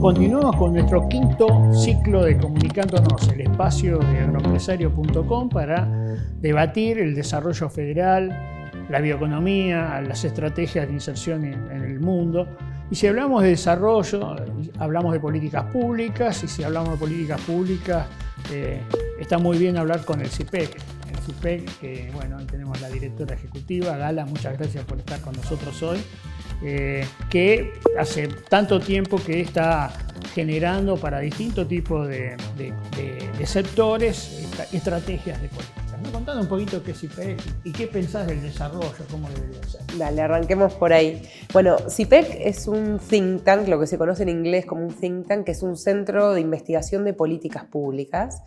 Continuamos con nuestro quinto ciclo de Comunicándonos, el espacio de agroempresario.com para debatir el desarrollo federal, la bioeconomía, las estrategias de inserción en el mundo. Y si hablamos de desarrollo, hablamos de políticas públicas, y si hablamos de políticas públicas, está muy bien hablar con el CIPEC. El CIPEC, que bueno, tenemos la directora ejecutiva, Gala, muchas gracias por estar con nosotros hoy. Que hace tanto tiempo que está generando para distintos tipos de sectores estrategias de política. ¿Me contando un poquito qué es CIPEC y qué pensás del desarrollo, cómo debería ser? Dale, arranquemos por ahí. Bueno, CIPEC es un think tank, lo que se conoce en inglés como un think tank, que es un centro de investigación de políticas públicas.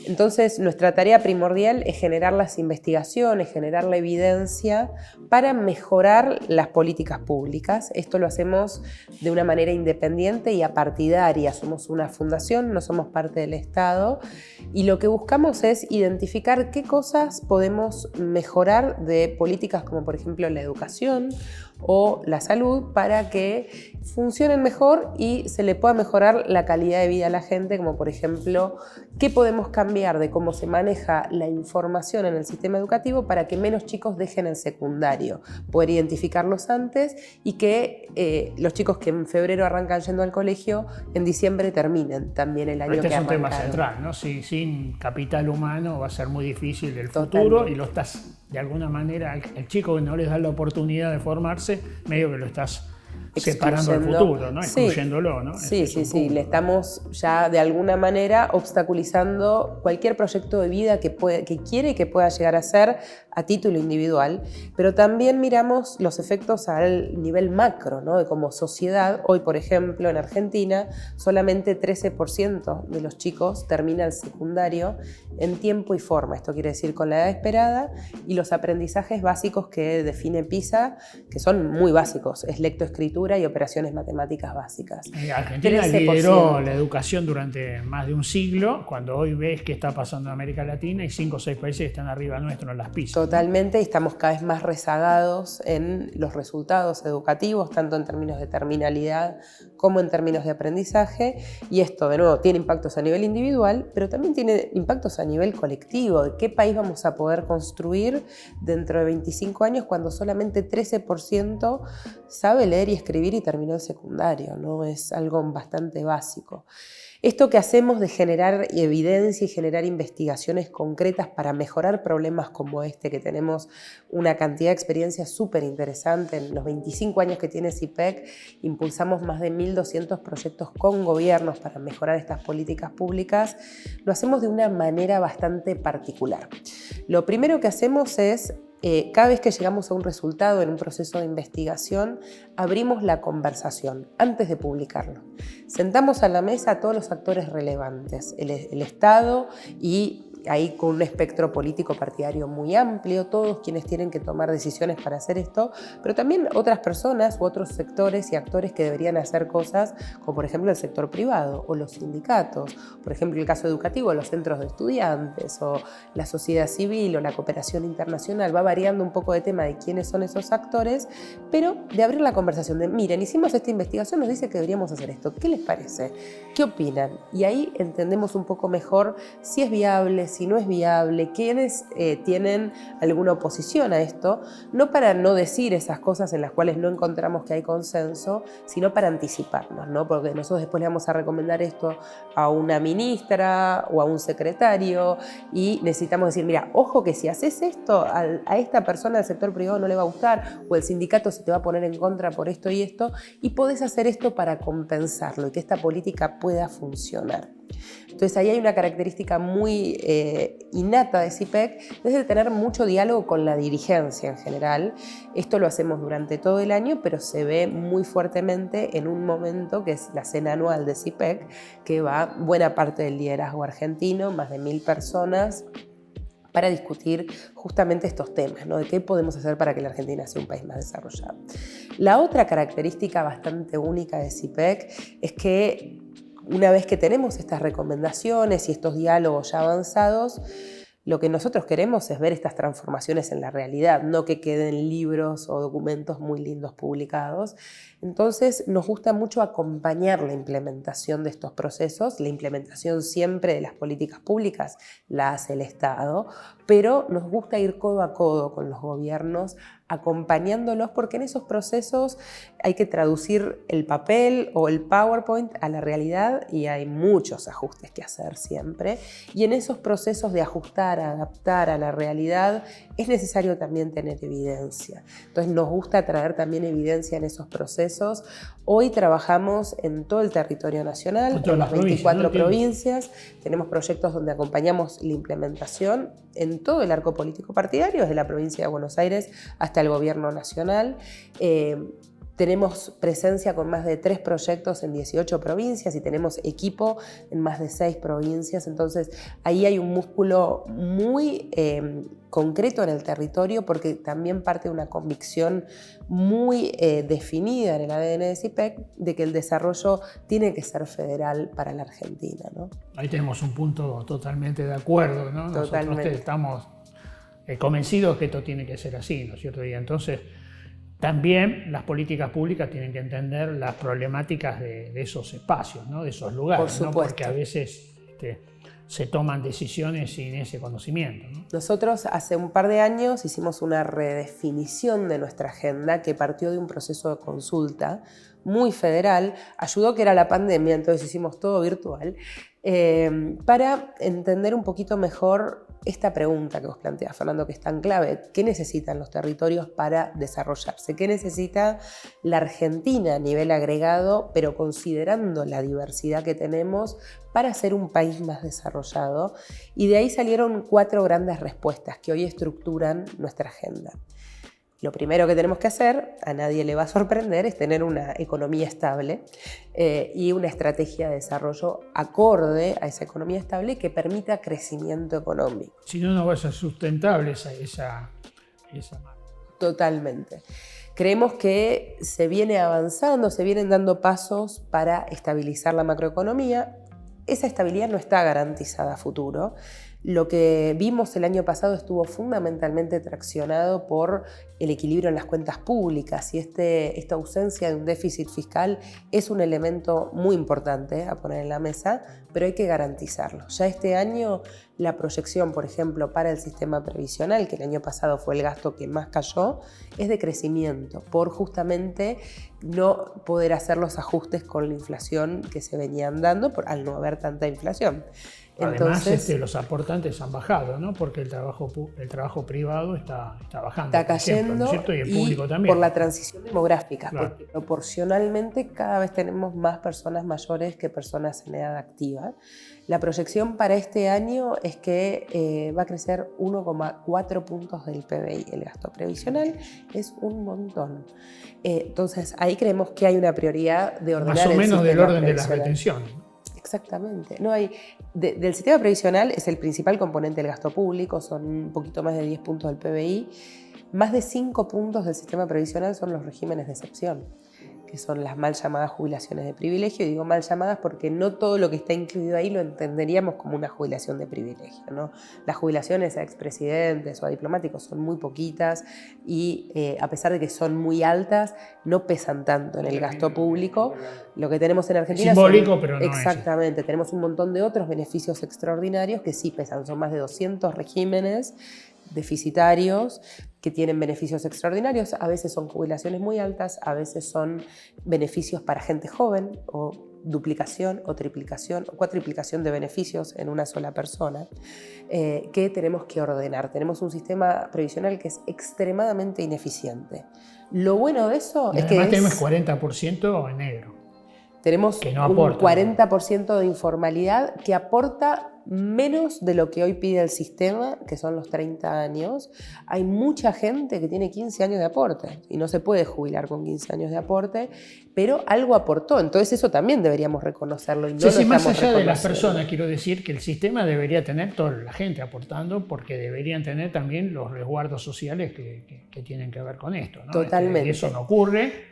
Entonces, nuestra tarea primordial es generar las investigaciones, generar la evidencia para mejorar las políticas públicas. Esto lo hacemos de una manera independiente y apartidaria. Somos una fundación, no somos parte del Estado, y lo que buscamos es identificar qué cosas podemos mejorar de políticas como, por ejemplo, la educación o la salud para que funcionen mejor y se le pueda mejorar la calidad de vida a la gente, como por ejemplo, qué podemos cambiar de cómo se maneja la información en el sistema educativo para que menos chicos dejen el secundario, poder identificarlos antes y que los chicos que en febrero arrancan yendo al colegio, en diciembre terminen también el año que arrancaron. Este es un tema central, ¿no? Sin capital humano va a ser muy difícil el futuro. Totalmente. Y lo estás, de alguna manera, el chico que no les da la oportunidad de formarse, medio que lo estás separando del futuro, ¿no? Excluyéndolo, ¿no? Sí, le estamos ya de alguna manera obstaculizando cualquier proyecto de vida que quiere y que pueda llegar a ser a título individual, pero también miramos los efectos al nivel macro, ¿no? De como sociedad. Hoy, por ejemplo, en Argentina, solamente 13% de los chicos termina el secundario en tiempo y forma. Esto quiere decir con la edad esperada y los aprendizajes básicos que define PISA, que son muy básicos, es lectoescritura y operaciones matemáticas básicas. Argentina 13%. lideró la educación durante más de un siglo, cuando hoy ves qué está pasando en América Latina y 5 o 6 países que están arriba nuestro en las PISA. Totalmente, y estamos cada vez más rezagados en los resultados educativos, tanto en términos de terminalidad como en términos de aprendizaje, y esto de nuevo tiene impactos a nivel individual, pero también tiene impactos a nivel colectivo, de qué país vamos a poder construir dentro de 25 años cuando solamente 13% sabe leer y escribir y terminó el secundario, ¿no? Es algo bastante básico. Esto que hacemos de generar evidencia y generar investigaciones concretas para mejorar problemas como este, que tenemos una cantidad de experiencia súper interesante. En los 25 años que tiene CIPEC, impulsamos más de 1.200 proyectos con gobiernos para mejorar estas políticas públicas. Lo hacemos de una manera bastante particular. Lo primero que hacemos es cada vez que llegamos a un resultado en un proceso de investigación, abrimos la conversación antes de publicarlo. Sentamos a la mesa a todos los actores relevantes, el Estado y ahí con un espectro político partidario muy amplio, todos quienes tienen que tomar decisiones para hacer esto, pero también otras personas u otros sectores y actores que deberían hacer cosas, como por ejemplo el sector privado o los sindicatos, por ejemplo el caso educativo, los centros de estudiantes o la sociedad civil o la cooperación internacional. Va variando un poco de tema de quiénes son esos actores, pero de abrir la conversación de, miren, hicimos esta investigación, nos dice que deberíamos hacer esto, ¿qué les parece? ¿Qué opinan? Y ahí entendemos un poco mejor si es viable, si no es viable, quiénes tienen alguna oposición a esto, no para no decir esas cosas en las cuales no encontramos que hay consenso, sino para anticiparnos, ¿no? Porque nosotros después le vamos a recomendar esto a una ministra o a un secretario y necesitamos decir, mira, ojo que si haces esto, a esta persona del sector privado no le va a gustar o el sindicato se te va a poner en contra por esto, y podés hacer esto para compensarlo y que esta política pueda funcionar. Entonces ahí hay una característica muy innata de CIPEC, es de tener mucho diálogo con la dirigencia en general. Esto lo hacemos durante todo el año, pero se ve muy fuertemente en un momento que es la cena anual de CIPEC, que va buena parte del liderazgo argentino, más de 1.000 personas, para discutir justamente estos temas, ¿no? De qué podemos hacer para que la Argentina sea un país más desarrollado. La otra característica bastante única de CIPEC es que una vez que tenemos estas recomendaciones y estos diálogos ya avanzados, Lo que nosotros queremos es ver estas transformaciones en la realidad, no que queden libros o documentos muy lindos publicados. Entonces nos gusta mucho acompañar la implementación de estos procesos. La implementación siempre de las políticas públicas la hace el Estado, pero nos gusta ir codo a codo con los gobiernos, acompañándolos, porque en esos procesos hay que traducir el papel o el PowerPoint a la realidad y hay muchos ajustes que hacer siempre. Y en esos procesos de ajustar, adaptar a la realidad, es necesario también tener evidencia. Entonces nos gusta traer también evidencia en esos procesos. Hoy trabajamos en todo el territorio nacional, en las 24 provincias. Tenemos proyectos donde acompañamos la implementación en todo el arco político partidario, desde la provincia de Buenos Aires hasta el gobierno nacional. Tenemos presencia con más de 3 proyectos en 18 provincias y tenemos equipo en más de 6 provincias. Entonces, ahí hay un músculo muy concreto en el territorio, porque también parte de una convicción muy definida en el ADN de CIPEC de que el desarrollo tiene que ser federal para la Argentina, ¿no? Ahí tenemos un punto totalmente de acuerdo, ¿no? Totalmente. Nosotros estamos convencidos que esto tiene que ser así, ¿no es cierto? Y entonces también las políticas públicas tienen que entender las problemáticas de esos espacios, ¿no? De esos lugares. Por supuesto. ¿No? Porque a veces se toman decisiones sin ese conocimiento, ¿no? Nosotros hace un par de años hicimos una redefinición de nuestra agenda que partió de un proceso de consulta muy federal. Ayudó que era la pandemia, entonces hicimos todo virtual, para entender un poquito mejor esta pregunta que vos planteás, Fernando, que es tan clave. ¿Qué necesitan los territorios para desarrollarse? ¿Qué necesita la Argentina a nivel agregado, pero considerando la diversidad que tenemos, para ser un país más desarrollado? Y de ahí salieron 4 grandes respuestas que hoy estructuran nuestra agenda. Lo primero que tenemos que hacer, a nadie le va a sorprender, es tener una economía estable y una estrategia de desarrollo acorde a esa economía estable que permita crecimiento económico. Si no, no va a ser sustentable esa marca. Totalmente. Creemos que se viene avanzando, se vienen dando pasos para estabilizar la macroeconomía. Esa estabilidad no está garantizada a futuro. Lo que vimos el año pasado estuvo fundamentalmente traccionado por el equilibrio en las cuentas públicas, y esta ausencia de un déficit fiscal es un elemento muy importante a poner en la mesa, pero hay que garantizarlo. Ya este año la proyección, por ejemplo, para el sistema previsional, que el año pasado fue el gasto que más cayó, es de crecimiento, por justamente no poder hacer los ajustes con la inflación que se venían dando al no haber tanta inflación. Además, los aportantes han bajado, ¿no? Porque el trabajo privado está bajando. Está cayendo, ejemplo, ¿no? Y el público también. Por la transición demográfica, claro. Porque proporcionalmente cada vez tenemos más personas mayores que personas en edad activa. La proyección para este año es que va a crecer 1,4 puntos del PBI. El gasto previsional es un montón. Entonces, ahí creemos que hay una prioridad de ordenar más o menos del orden de las previsional. retenciones. Exactamente. No hay, del sistema previsional es el principal componente del gasto público, son un poquito más de 10 puntos del PBI. Más de 5 puntos del sistema previsional son los regímenes de excepción, que son las mal llamadas jubilaciones de privilegio. Y digo mal llamadas porque no todo lo que está incluido ahí lo entenderíamos como una jubilación de privilegio, ¿no? Las jubilaciones a expresidentes o a diplomáticos son muy poquitas y a pesar de que son muy altas, no pesan tanto en el gasto público. Lo que tenemos en Argentina simbólico, pero no exactamente, tenemos un montón de otros beneficios extraordinarios que sí pesan. Son más de 200 regímenes deficitarios que tienen beneficios extraordinarios. A veces son jubilaciones muy altas, a veces son beneficios para gente joven, o duplicación o triplicación o cuatriplicación de beneficios en una sola persona, que tenemos que ordenar. Tenemos un sistema previsional que es extremadamente ineficiente. Lo bueno de eso es que además tenemos 40% en negro. Tenemos que no aporta, un 40% de informalidad que aporta menos de lo que hoy pide el sistema, que son los 30 años. Hay mucha gente que tiene 15 años de aporte y no se puede jubilar con 15 años de aporte, pero algo aportó. Entonces eso también deberíamos reconocerlo. Y no sí, más allá de las personas, quiero decir que el sistema debería tener toda la gente aportando, porque deberían tener también los resguardos sociales que tienen que ver con esto, ¿no? Totalmente. Y eso no ocurre.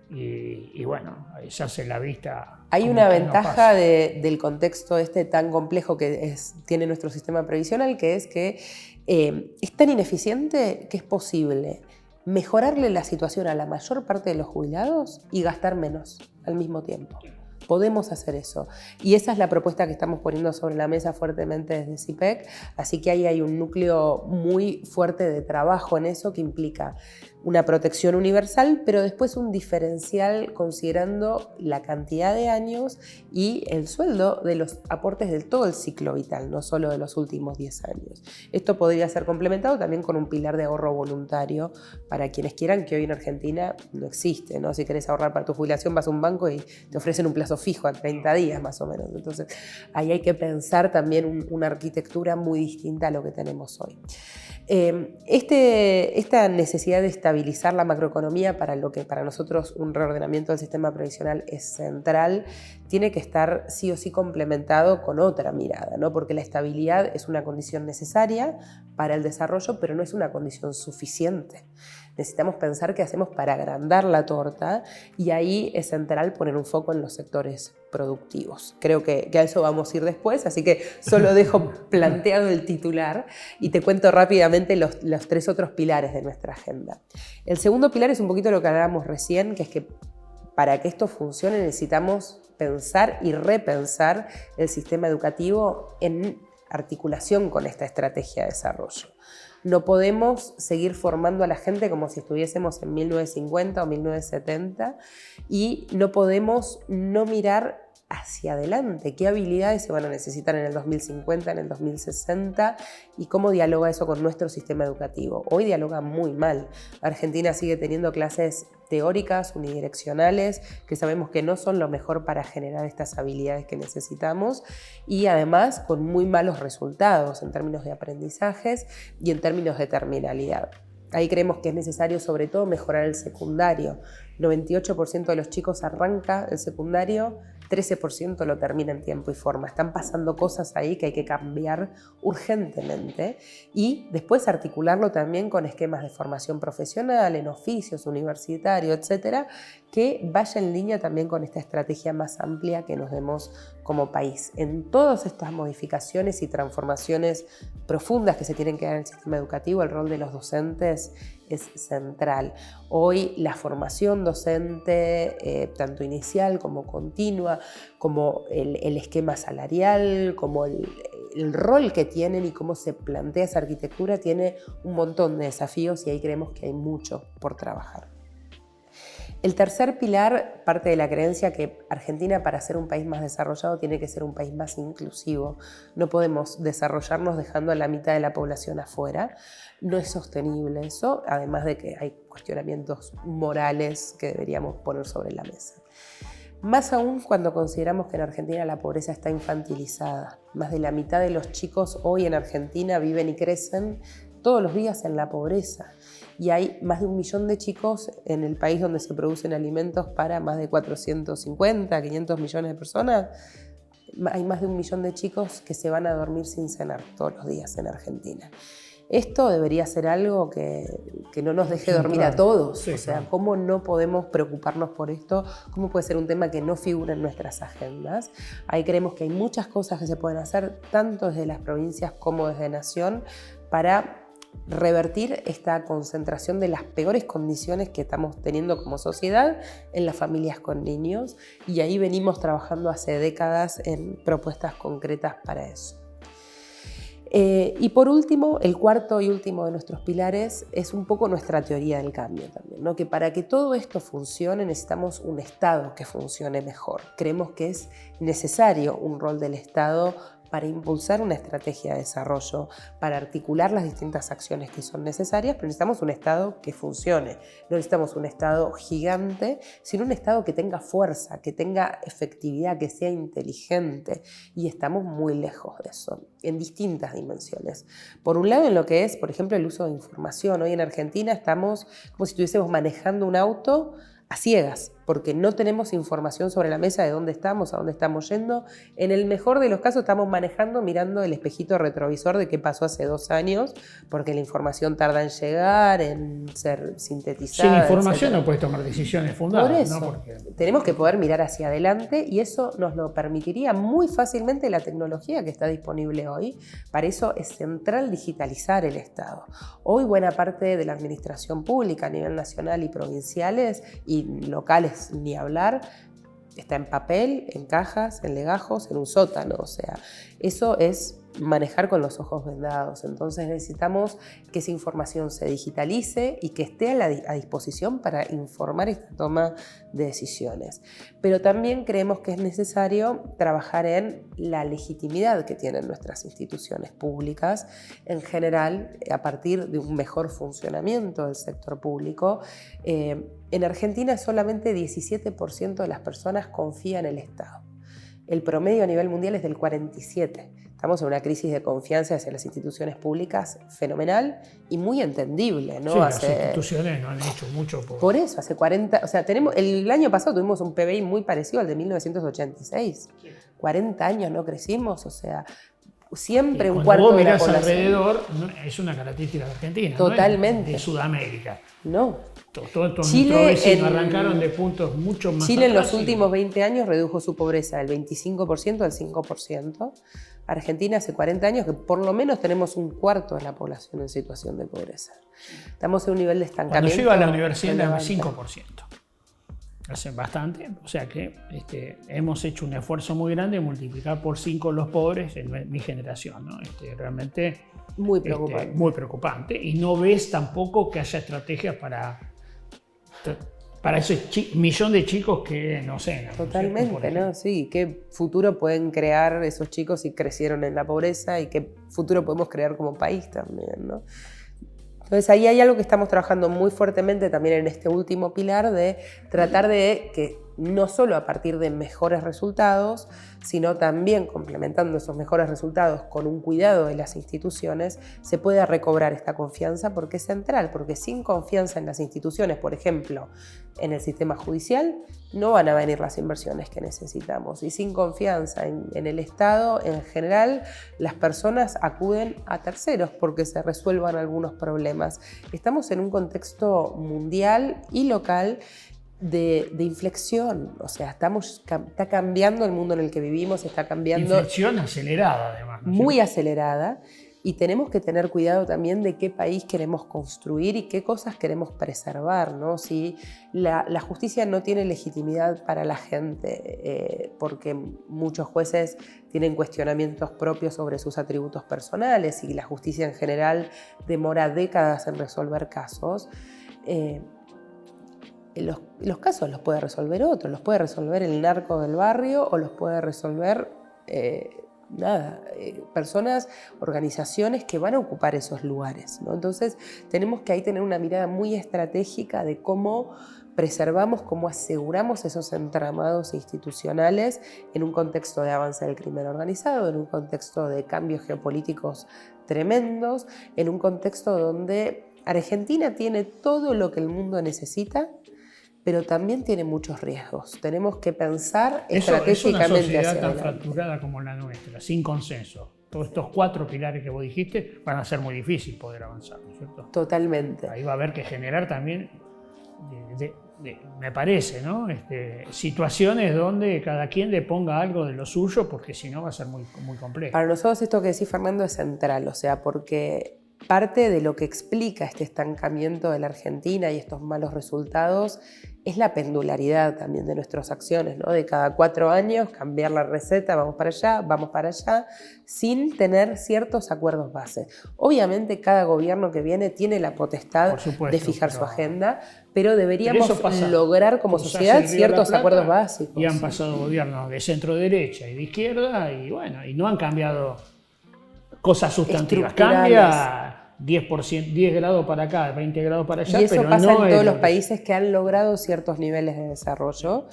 y bueno, se hace la vista. Hay como una que no ventaja pasa. del contexto tan complejo que tiene nuestro sistema previsional, que es que es tan ineficiente que es posible mejorarle la situación a la mayor parte de los jubilados y gastar menos al mismo tiempo. Podemos hacer eso. Y esa es la propuesta que estamos poniendo sobre la mesa fuertemente desde CIPEC. Así que ahí hay un núcleo muy fuerte de trabajo en eso que implica una protección universal, pero después un diferencial considerando la cantidad de años y el sueldo de los aportes de todo el ciclo vital, no solo de los últimos 10 años. Esto podría ser complementado también con un pilar de ahorro voluntario para quienes quieran, que hoy en Argentina no existe, ¿no? Si querés ahorrar para tu jubilación vas a un banco y te ofrecen un plazo fijo a 30 días más o menos. Entonces ahí hay que pensar también una arquitectura muy distinta a lo que tenemos hoy. Esta necesidad de estabilizar la macroeconomía, para lo que para nosotros un reordenamiento del sistema previsional es central, tiene que estar sí o sí complementado con otra mirada, ¿no? Porque la estabilidad es una condición necesaria para el desarrollo, pero no es una condición suficiente. Necesitamos pensar qué hacemos para agrandar la torta y ahí es central poner un foco en los sectores productivos. Creo que a eso vamos a ir después, así que solo dejo planteado el titular y te cuento rápidamente los 3 otros pilares de nuestra agenda. El segundo pilar es un poquito lo que hablábamos recién, que es que para que esto funcione necesitamos pensar y repensar el sistema educativo en articulación con esta estrategia de desarrollo. No podemos seguir formando a la gente como si estuviésemos en 1950 o 1970 y no podemos no mirar hacia adelante, qué habilidades se van a necesitar en el 2050, en el 2060 y cómo dialoga eso con nuestro sistema educativo. Hoy dialoga muy mal. Argentina sigue teniendo clases teóricas, unidireccionales, que sabemos que no son lo mejor para generar estas habilidades que necesitamos y además con muy malos resultados en términos de aprendizajes y en términos de terminalidad. Ahí creemos que es necesario sobre todo mejorar el secundario. 98% de los chicos arranca el secundario, 13% lo termina en tiempo y forma. Están pasando cosas ahí que hay que cambiar urgentemente y después articularlo también con esquemas de formación profesional, en oficios, universitarios, etcétera, que vaya en línea también con esta estrategia más amplia que nos demos como país. En todas estas modificaciones y transformaciones profundas que se tienen que dar en el sistema educativo, el rol de los docentes es central. Hoy la formación docente, tanto inicial como continua, como el esquema salarial, como el rol que tienen y cómo se plantea esa arquitectura, tiene un montón de desafíos y ahí creemos que hay mucho por trabajar. El tercer pilar parte de la creencia que Argentina, para ser un país más desarrollado, tiene que ser un país más inclusivo. No podemos desarrollarnos dejando a la mitad de la población afuera. No es sostenible eso, además de que hay cuestionamientos morales que deberíamos poner sobre la mesa. Más aún cuando consideramos que en Argentina la pobreza está infantilizada. Más de la mitad de los chicos hoy en Argentina viven y crecen todos los días en la pobreza. Y hay más de 1 millón de chicos en el país donde se producen alimentos para más de 450, 500 millones de personas. Hay más de 1 millón de chicos que se van a dormir sin cenar todos los días en Argentina. Esto debería ser algo que no nos deje dormir a todos. Sí, o sea, ¿cómo no podemos preocuparnos por esto? ¿Cómo puede ser un tema que no figura en nuestras agendas? Ahí creemos que hay muchas cosas que se pueden hacer, tanto desde las provincias como desde Nación, para revertir esta concentración de las peores condiciones que estamos teniendo como sociedad en las familias con niños. Y ahí venimos trabajando hace décadas en propuestas concretas para eso. Y por último, el cuarto y último de nuestros pilares es un poco nuestra teoría del cambio también, ¿no? Que para que todo esto funcione necesitamos un Estado que funcione mejor. Creemos que es necesario un rol del Estado para impulsar una estrategia de desarrollo, para articular las distintas acciones que son necesarias, pero necesitamos un Estado que funcione. No necesitamos un Estado gigante, sino un Estado que tenga fuerza, que tenga efectividad, que sea inteligente. Y estamos muy lejos de eso, en distintas dimensiones. Por un lado, en lo que es, por ejemplo, el uso de información. Hoy en Argentina estamos como si estuviésemos manejando un auto a ciegas. porque no tenemos información sobre la mesa de dónde estamos, a dónde estamos yendo. En el mejor de los casos estamos manejando mirando el espejito retrovisor de qué pasó hace 2 años, porque la información tarda en llegar, en ser sintetizada. Sin información etcétera. no puedes tomar decisiones fundadas. Por eso, ¿no? Porque tenemos que poder mirar hacia adelante y eso nos lo permitiría muy fácilmente la tecnología que está disponible hoy. Para eso es central digitalizar el Estado. Hoy buena parte de la administración pública a nivel nacional y provinciales y locales ni hablar, está en papel, en cajas, en legajos, en un sótano. O sea, eso es manejar con los ojos vendados. Entonces necesitamos que esa información se digitalice y que esté a disposición para informar esta toma de decisiones. Pero también creemos que es necesario trabajar en la legitimidad que tienen nuestras instituciones públicas en general a partir de un mejor funcionamiento del sector público. En Argentina solamente 17% de las personas confían en el Estado. El promedio a nivel mundial es del 47%. Estamos en una crisis de confianza hacia las instituciones públicas fenomenal y muy entendible, ¿no? sí, las instituciones no han hecho mucho por eso, hace 40, o sea, el año pasado tuvimos un PBI muy parecido al de 1986. Sí. 40 años no crecimos, o sea, siempre un cuarto de la población. Alrededor, es una característica de Argentina. Totalmente. ¿No? De Sudamérica. No. Todos nuestros vecinos arrancaron de puntos mucho más Chile atrás, en los últimos 20 años redujo su pobreza del 25% al 5%. Argentina hace 40 años que por lo menos tenemos un cuarto de la población en situación de pobreza. Estamos en un nivel de estancamiento. Cuando yo iba a la universidad era 5%. Hace bastante, o sea que hemos hecho un esfuerzo muy grande de multiplicar por 5 los pobres en mi generación, ¿no? Realmente muy preocupante. Muy preocupante. Y no ves tampoco que haya estrategias para ese millón de chicos que no sé. Totalmente, ¿no? Sí, qué futuro pueden crear esos chicos si crecieron en la pobreza y qué futuro podemos crear como país también, ¿no? Entonces ahí hay algo que estamos trabajando muy fuertemente también en este último pilar de tratar de que no solo a partir de mejores resultados, sino también complementando esos mejores resultados con un cuidado de las instituciones, se pueda recobrar esta confianza porque es central, porque sin confianza en las instituciones, por ejemplo, en el sistema judicial, no van a venir las inversiones que necesitamos. Y sin confianza en el Estado, en general, las personas acuden a terceros porque se resuelvan algunos problemas. Estamos en un contexto mundial y local de inflexión, o sea, está cambiando el mundo en el que vivimos, está cambiando... Inflexión acelerada, además. ¿No? Muy acelerada, y tenemos que tener cuidado también de qué país queremos construir y qué cosas queremos preservar, ¿no? Si la justicia no tiene legitimidad para la gente, porque muchos jueces tienen cuestionamientos propios sobre sus atributos personales y la justicia en general demora décadas en resolver casos, los casos los puede resolver otro, los puede resolver el narco del barrio o los puede resolver personas, organizaciones que van a ocupar esos lugares, ¿no? Entonces tenemos que ahí tener una mirada muy estratégica de cómo preservamos, cómo aseguramos esos entramados institucionales en un contexto de avance del crimen organizado, en un contexto de cambios geopolíticos tremendos, en un contexto donde Argentina tiene todo lo que el mundo necesita, pero también tiene muchos riesgos. Tenemos que pensar estratégicamente hacia adelante. Es una sociedad tan fracturada como la nuestra, sin consenso. Todos estos 4 pilares que vos dijiste van a ser muy difíciles poder avanzar, ¿no es cierto? Totalmente. Ahí va a haber que generar también, me parece, ¿no? Situaciones donde cada quien le ponga algo de lo suyo, porque si no va a ser muy, muy complejo. Para nosotros esto que decís, Fernando, es central, o sea, porque parte de lo que explica este estancamiento de la Argentina y estos malos resultados es la pendularidad también de nuestras acciones, ¿no? De cada 4 años cambiar la receta, vamos para allá, sin tener ciertos acuerdos base. Obviamente cada gobierno que viene tiene la potestad de fijar su agenda, pero deberíamos lograr como sociedad ciertos acuerdos básicos. Y han pasado gobiernos de centro derecha y de izquierda y bueno, y no han cambiado cosas sustantivas. Cambia 10 grados para acá, 20 grados para allá. Y eso pero pasa no en todos los países que han logrado ciertos niveles de desarrollo,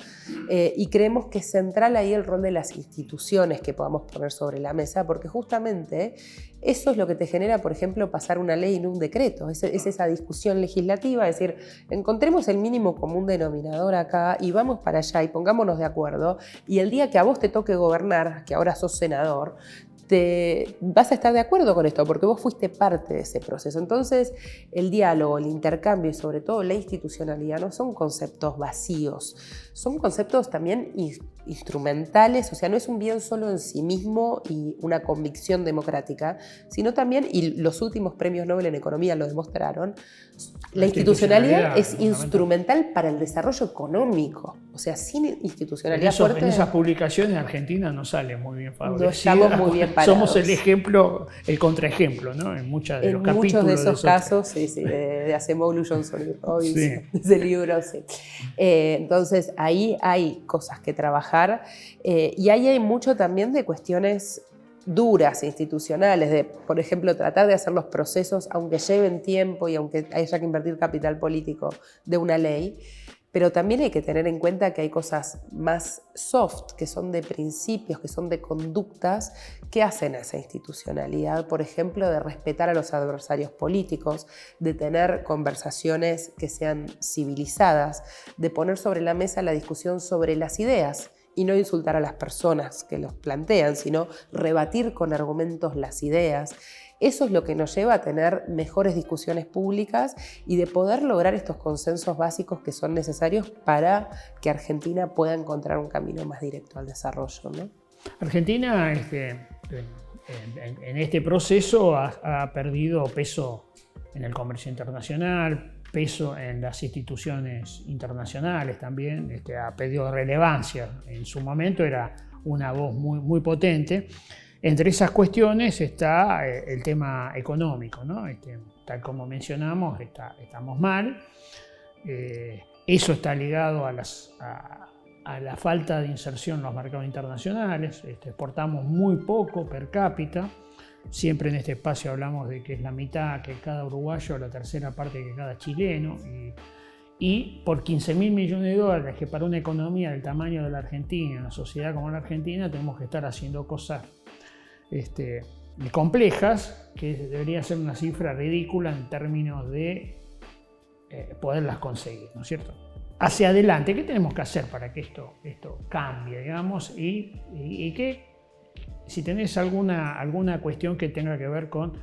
y creemos que es central ahí el rol de las instituciones que podamos poner sobre la mesa, porque justamente eso es lo que te genera, por ejemplo, pasar una ley en un decreto. Es esa discusión legislativa, es decir, encontremos el mínimo común denominador acá y vamos para allá y pongámonos de acuerdo, y el día que a vos te toque gobernar, que ahora sos senador, vas a estar de acuerdo con esto porque vos fuiste parte de ese proceso. Entonces, el diálogo, el intercambio y sobre todo la institucionalidad no son conceptos vacíos, son conceptos también instrumentales, o sea, no es un bien solo en sí mismo y una convicción democrática, sino también, y los últimos premios Nobel en economía lo demostraron, la institucionalidad es instrumental para el desarrollo económico. O sea, sin institucionalidad fuerte... En esas publicaciones Argentina no sale muy bien favorecida. No estamos muy bien parados. Somos el ejemplo, el contraejemplo, ¿no? En muchos de los capítulos. En muchos de esos casos, sí, de Acemoglu, Johnson y Robbins, sí. Ese libro, sí. Entonces, ahí hay cosas que trabajar, y ahí hay mucho también de cuestiones duras, institucionales, de, por ejemplo, tratar de hacer los procesos, aunque lleven tiempo y aunque haya que invertir capital político, de una ley. Pero también hay que tener en cuenta que hay cosas más soft, que son de principios, que son de conductas, que hacen a esa institucionalidad, por ejemplo, de respetar a los adversarios políticos, de tener conversaciones que sean civilizadas, de poner sobre la mesa la discusión sobre las ideas y no insultar a las personas que los plantean, sino rebatir con argumentos las ideas. Eso es lo que nos lleva a tener mejores discusiones públicas y de poder lograr estos consensos básicos que son necesarios para que Argentina pueda encontrar un camino más directo al desarrollo, ¿no? Argentina en este proceso ha perdido peso en el comercio internacional, peso en las instituciones internacionales también, ha perdido relevancia. En su momento era una voz muy, muy potente. Entre esas cuestiones está el tema económico, ¿no? Tal como mencionamos, estamos mal. Eso está ligado a la falta de inserción en los mercados internacionales. Exportamos muy poco per cápita. Siempre en este espacio hablamos de que es la mitad que cada uruguayo, la tercera parte que cada chileno. Y por 15.000 millones de dólares, que para una economía del tamaño de la Argentina, una sociedad como la Argentina, tenemos que estar haciendo cosas complejas, que debería ser una cifra ridícula en términos de poderlas conseguir, ¿no es cierto? Hacia adelante, ¿qué tenemos que hacer para que esto cambie, digamos? Y que si tenés alguna cuestión que tenga que ver con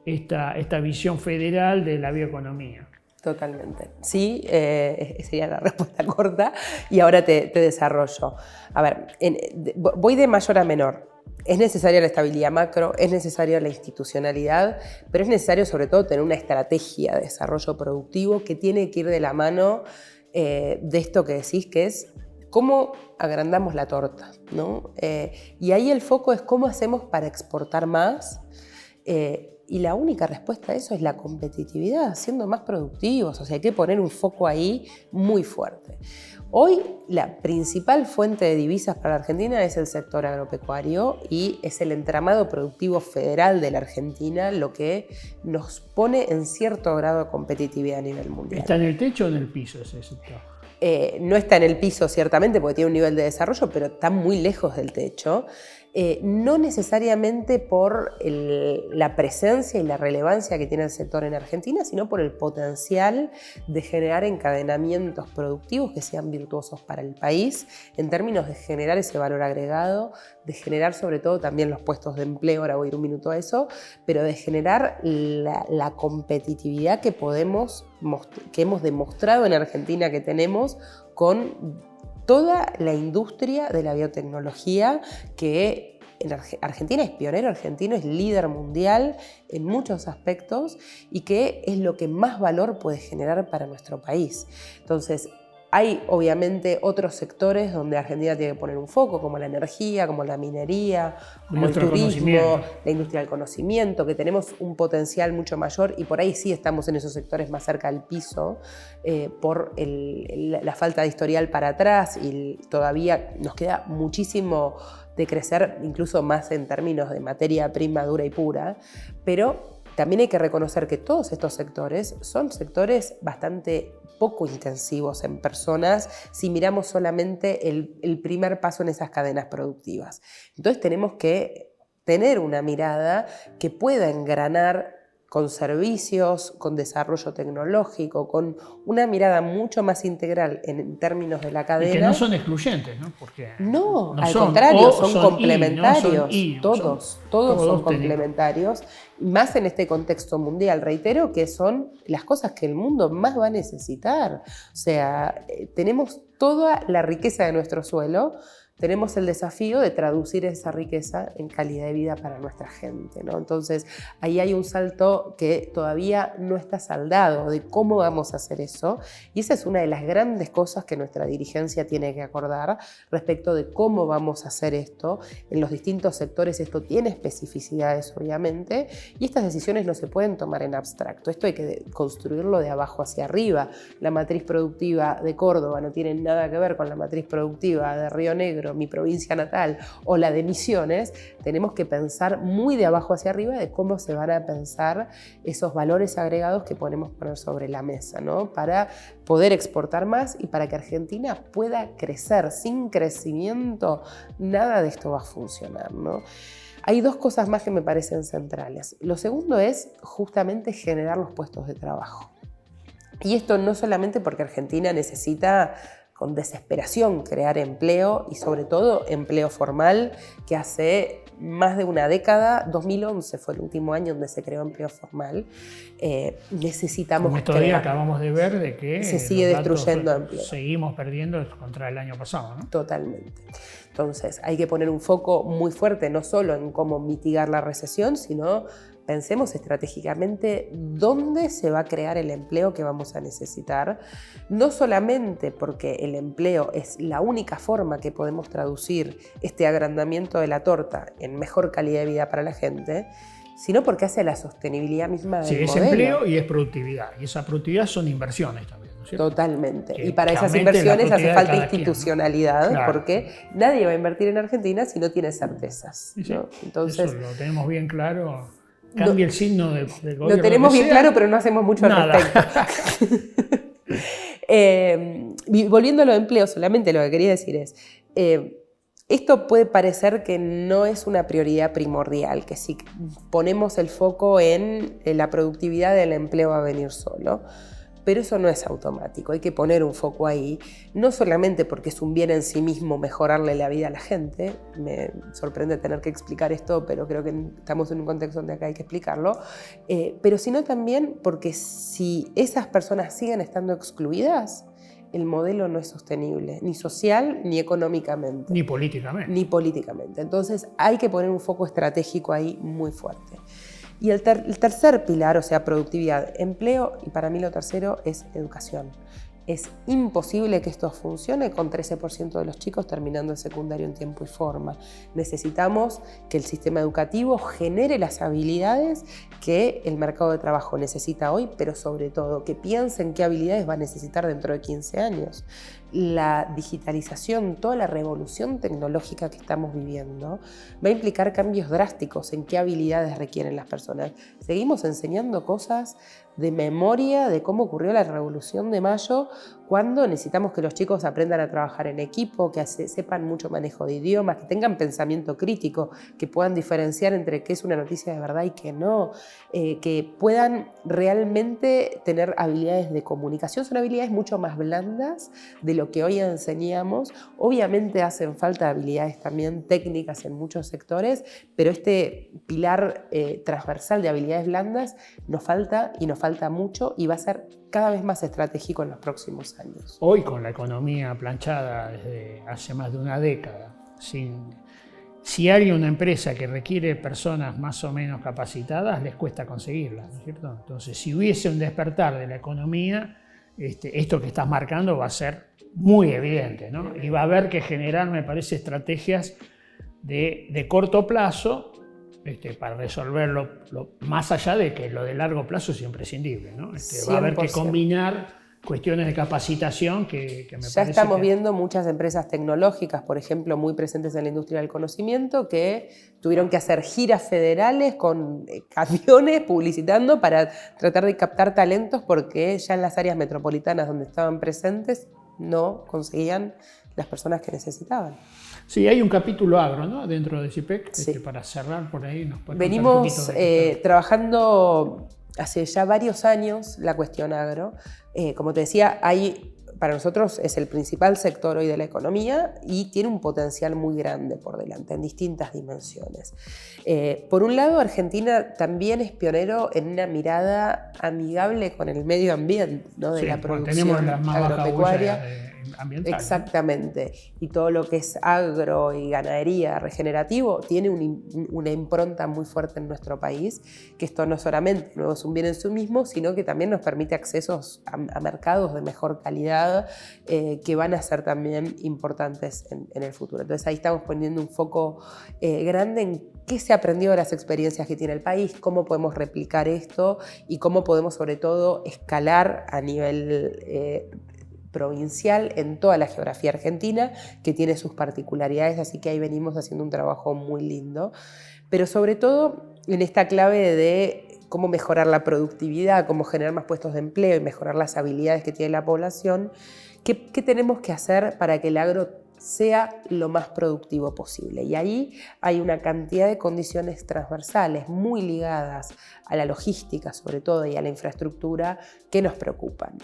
esta visión federal de la bioeconomía. Totalmente. Sí, sería la respuesta corta y ahora te desarrollo. A ver, voy de mayor a menor. Es necesaria la estabilidad macro, es necesaria la institucionalidad, pero es necesario sobre todo tener una estrategia de desarrollo productivo que tiene que ir de la mano de esto que decís, que es cómo agrandamos la torta, ¿no? Y ahí el foco es cómo hacemos para exportar más. Y la única respuesta a eso es la competitividad, siendo más productivos. O sea, hay que poner un foco ahí muy fuerte. Hoy la principal fuente de divisas para la Argentina es el sector agropecuario y es el entramado productivo federal de la Argentina lo que nos pone en cierto grado de competitividad a nivel mundial. ¿Está en el techo o en el piso ese sector? No está en el piso ciertamente porque tiene un nivel de desarrollo, pero está muy lejos del techo. No necesariamente por la presencia y la relevancia que tiene el sector en Argentina, sino por el potencial de generar encadenamientos productivos que sean virtuosos para el país, en términos de generar ese valor agregado, de generar sobre todo también los puestos de empleo, ahora voy a ir un minuto a eso, pero de generar la competitividad que hemos demostrado en Argentina que tenemos con toda la industria de la biotecnología que en Argentina es pionero, Argentina es líder mundial en muchos aspectos y que es lo que más valor puede generar para nuestro país. Entonces, hay obviamente otros sectores donde Argentina tiene que poner un foco, como la energía, como la minería, como el turismo, la industria del conocimiento, que tenemos un potencial mucho mayor y por ahí sí estamos en esos sectores más cerca del piso por la falta de historial para atrás y todavía nos queda muchísimo de crecer, incluso más en términos de materia prima dura y pura, pero también hay que reconocer que todos estos sectores son sectores bastante poco intensivos en personas si miramos solamente el primer paso en esas cadenas productivas. Entonces tenemos que tener una mirada que pueda engranar con servicios, con desarrollo tecnológico, con una mirada mucho más integral en términos de la cadena. Y que no son excluyentes, ¿no? Porque no, al contrario, son complementarios. Todos son complementarios, más en este contexto mundial. Reitero que son las cosas que el mundo más va a necesitar. O sea, tenemos toda la riqueza de nuestro suelo, tenemos el desafío de traducir esa riqueza en calidad de vida para nuestra gente, ¿no? Entonces, ahí hay un salto que todavía no está saldado de cómo vamos a hacer eso, y esa es una de las grandes cosas que nuestra dirigencia tiene que acordar respecto de cómo vamos a hacer esto. En los distintos sectores esto tiene especificidades, obviamente, y estas decisiones no se pueden tomar en abstracto. Esto hay que construirlo de abajo hacia arriba. La matriz productiva de Córdoba no tiene nada que ver con la matriz productiva de Río Negro, mi provincia natal, o la de Misiones. Tenemos que pensar muy de abajo hacia arriba de cómo se van a pensar esos valores agregados que podemos poner sobre la mesa, ¿no? Para poder exportar más y para que Argentina pueda crecer. Sin crecimiento, nada de esto va a funcionar, ¿no? Hay dos cosas más que me parecen centrales. Lo segundo es justamente generar los puestos de trabajo. Y esto no solamente porque Argentina necesita con desesperación crear empleo, y sobre todo empleo formal, que hace más de una década, 2011 fue el último año donde se creó empleo formal. Necesitamos como estos días acabamos de ver de que se sigue destruyendo empleo. Seguimos perdiendo contra el año pasado, ¿no? Totalmente. Entonces hay que poner un foco muy fuerte no solo en cómo mitigar la recesión, sino pensemos estratégicamente dónde se va a crear el empleo que vamos a necesitar, no solamente porque el empleo es la única forma que podemos traducir este agrandamiento de la torta en mejor calidad de vida para la gente, sino porque hace la sostenibilidad misma del modelo. Sí, es empleo y es productividad, y esa productividad son inversiones también, ¿no es cierto? Totalmente. Y para esas inversiones hace falta institucionalidad, claro, porque nadie va a invertir en Argentina si no tiene certezas, ¿no? Sí. Entonces, eso lo tenemos bien claro. Cambia el signo del gobierno. Lo tenemos bien claro, pero no hacemos mucho al respecto. Volviendo a los empleos, solamente lo que quería decir es, esto puede parecer que no es una prioridad primordial, que si ponemos el foco en la productividad del empleo va a venir solo. Pero eso no es automático, hay que poner un foco ahí, no solamente porque es un bien en sí mismo mejorarle la vida a la gente, me sorprende tener que explicar esto, pero creo que estamos en un contexto donde acá hay que explicarlo, pero sino también porque si esas personas siguen estando excluidas, el modelo no es sostenible, ni social ni económicamente. Ni políticamente. Ni políticamente. Entonces hay que poner un foco estratégico ahí muy fuerte. Y el tercer pilar, o sea, productividad, empleo, y para mí lo tercero es educación. Es imposible que esto funcione con 13% de los chicos terminando el secundario en tiempo y forma. Necesitamos que el sistema educativo genere las habilidades que el mercado de trabajo necesita hoy, pero sobre todo que piensen qué habilidades va a necesitar dentro de 15 años. La digitalización, toda la revolución tecnológica que estamos viviendo va a implicar cambios drásticos en qué habilidades requieren las personas. Seguimos enseñando cosas de memoria de cómo ocurrió la Revolución de Mayo, cuando necesitamos que los chicos aprendan a trabajar en equipo, que sepan mucho manejo de idiomas, que tengan pensamiento crítico, que puedan diferenciar entre qué es una noticia de verdad y qué no, que puedan realmente tener habilidades de comunicación. Son habilidades mucho más blandas de lo que hoy enseñamos. Obviamente hacen falta habilidades también técnicas en muchos sectores, pero este pilar transversal de habilidades blandas nos falta y nos falta mucho, y va a ser cada vez más estratégico en los próximos años. Hoy, con la economía planchada desde hace más de una década, si hay una empresa que requiere personas más o menos capacitadas, les cuesta conseguirlas, ¿no es cierto? Entonces, si hubiese un despertar de la economía, esto que estás marcando va a ser muy evidente, ¿no? Y va a haber que generar, me parece, estrategias de corto plazo para resolverlo, más allá de que lo de largo plazo es imprescindible, ¿no? Va a haber que combinar cuestiones de capacitación que me Ya parece estamos que... viendo muchas empresas tecnológicas, por ejemplo, muy presentes en la industria del conocimiento, que tuvieron que hacer giras federales con camiones publicitando para tratar de captar talentos porque ya en las áreas metropolitanas donde estaban presentes no conseguían las personas que necesitaban. Sí, hay un capítulo agro, ¿no?, dentro de CIPEC, Sí. para cerrar por ahí. Nos puede Venimos contar un poquito de trabajando hace ya varios años la cuestión agro. Como te decía, para nosotros es el principal sector hoy de la economía y tiene un potencial muy grande por delante en distintas dimensiones. Por un lado, Argentina también es pionero en una mirada amigable con el medio ambiente, ¿no?, de la producción tenemos la más baja agropecuaria. huella ambiental. Exactamente. Y todo lo que es agro y ganadería regenerativo tiene una impronta muy fuerte en nuestro país, que esto no solamente no es un bien en sí mismo, sino que también nos permite accesos a mercados de mejor calidad que van a ser también importantes en el futuro. Entonces ahí estamos poniendo un foco grande en qué se aprendió de las experiencias que tiene el país, cómo podemos replicar esto y cómo podemos sobre todo escalar a nivel provincial en toda la geografía argentina, que tiene sus particularidades, así que ahí venimos haciendo un trabajo muy lindo. Pero sobre todo en esta clave de cómo mejorar la productividad, cómo generar más puestos de empleo y mejorar las habilidades que tiene la población, ¿qué tenemos que hacer para que el agro sea lo más productivo posible? Y ahí hay una cantidad de condiciones transversales muy ligadas a la logística, sobre todo, y a la infraestructura que nos preocupan.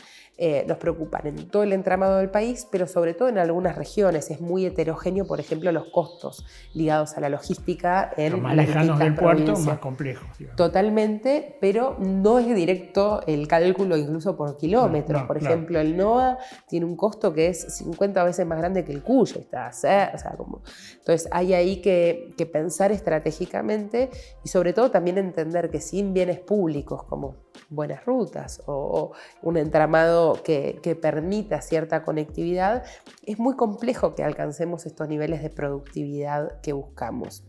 Nos preocupan en todo el entramado del país, pero sobre todo en algunas regiones. Es muy heterogéneo, por ejemplo, los costos ligados a la logística en Los más las lejanos del distintas puerto, provincias. más complejos, digamos. Totalmente, pero no es directo el cálculo incluso por kilómetros. Por ejemplo, el NOA tiene un costo que es 50 veces más grande que el Cuyo. Entonces hay ahí que pensar estratégicamente y sobre todo también entender que sin bienes públicos como buenas rutas o un entramado que permita cierta conectividad, es muy complejo que alcancemos estos niveles de productividad que buscamos.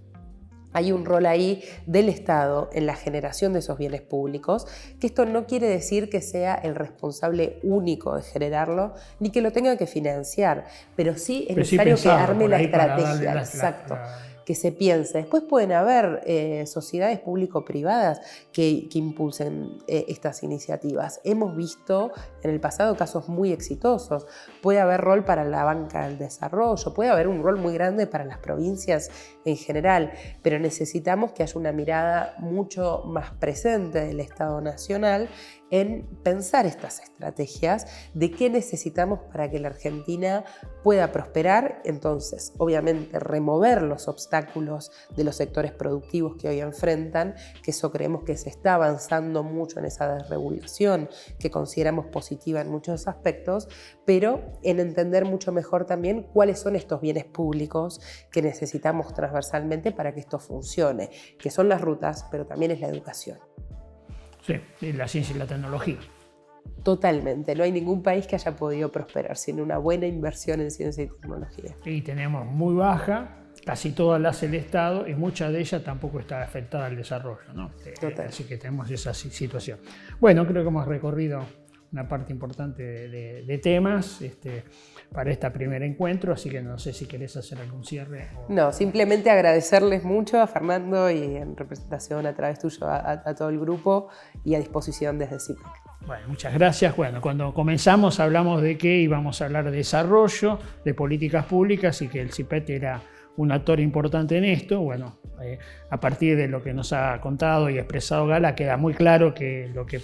Hay un rol ahí del Estado en la generación de esos bienes públicos, que esto no quiere decir que sea el responsable único de generarlo, ni que lo tenga que financiar, pero sí es necesario que arme la estrategia. Exacto. Que se piense. Después pueden haber sociedades público-privadas que impulsen estas iniciativas. Hemos visto en el pasado casos muy exitosos. Puede haber rol para la banca del desarrollo, puede haber un rol muy grande para las provincias en general, pero necesitamos que haya una mirada mucho más presente del Estado Nacional en pensar estas estrategias de qué necesitamos para que la Argentina pueda prosperar. Entonces, obviamente, remover los obstáculos de los sectores productivos que hoy enfrentan, que eso creemos que se está avanzando mucho en esa desregulación que consideramos positiva en muchos aspectos, pero en entender mucho mejor también cuáles son estos bienes públicos que necesitamos transversalmente para que esto funcione, que son las rutas, pero también es la educación. Sí, la ciencia y la tecnología. Totalmente. No hay ningún país que haya podido prosperar sin una buena inversión en ciencia y tecnología. Y tenemos muy baja, casi todas las hace el Estado y muchas de ellas tampoco está afectada al desarrollo, ¿no? Así que tenemos esa situación. Bueno, creo que hemos recorrido una parte importante de temas para este primer encuentro, así que no sé si querés hacer algún cierre. No, simplemente agradecerles mucho a Fernando y en representación a través tuyo a todo el grupo y a disposición desde CIPEC. Bueno, muchas gracias. Bueno, cuando comenzamos hablamos de que íbamos a hablar de desarrollo, de políticas públicas y que el CIPET era un actor importante en esto. Bueno, a partir de lo que nos ha contado y expresado Gala, queda muy claro que lo que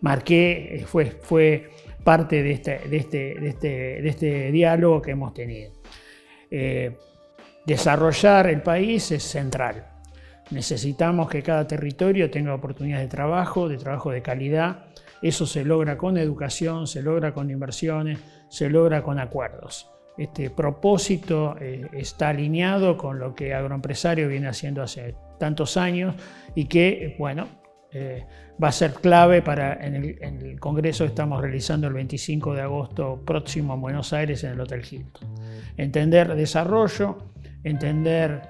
marqué fue parte de este diálogo que hemos tenido. Desarrollar el país es central. Necesitamos que cada territorio tenga oportunidades de trabajo de calidad. Eso se logra con educación, se logra con inversiones, se logra con acuerdos. Este propósito está alineado con lo que Agroempresario viene haciendo hace tantos años y que, bueno, va a ser clave en el congreso que estamos realizando el 25 de agosto próximo en Buenos Aires en el Hotel Hilton. Entender desarrollo, entender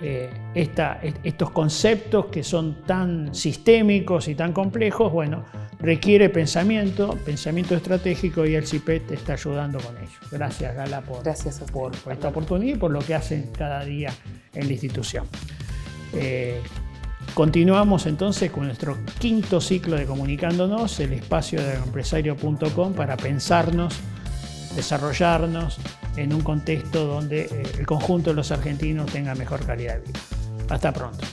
estos conceptos que son tan sistémicos y tan complejos, bueno, requiere pensamiento estratégico, y el CIPET te está ayudando con ello. Gracias, Gala, por esta oportunidad y por lo que hacen cada día en la institución. Continuamos entonces con nuestro quinto ciclo de Comunicándonos, el espacio de agroempresario.com para pensarnos, desarrollarnos en un contexto donde el conjunto de los argentinos tenga mejor calidad de vida. Hasta pronto.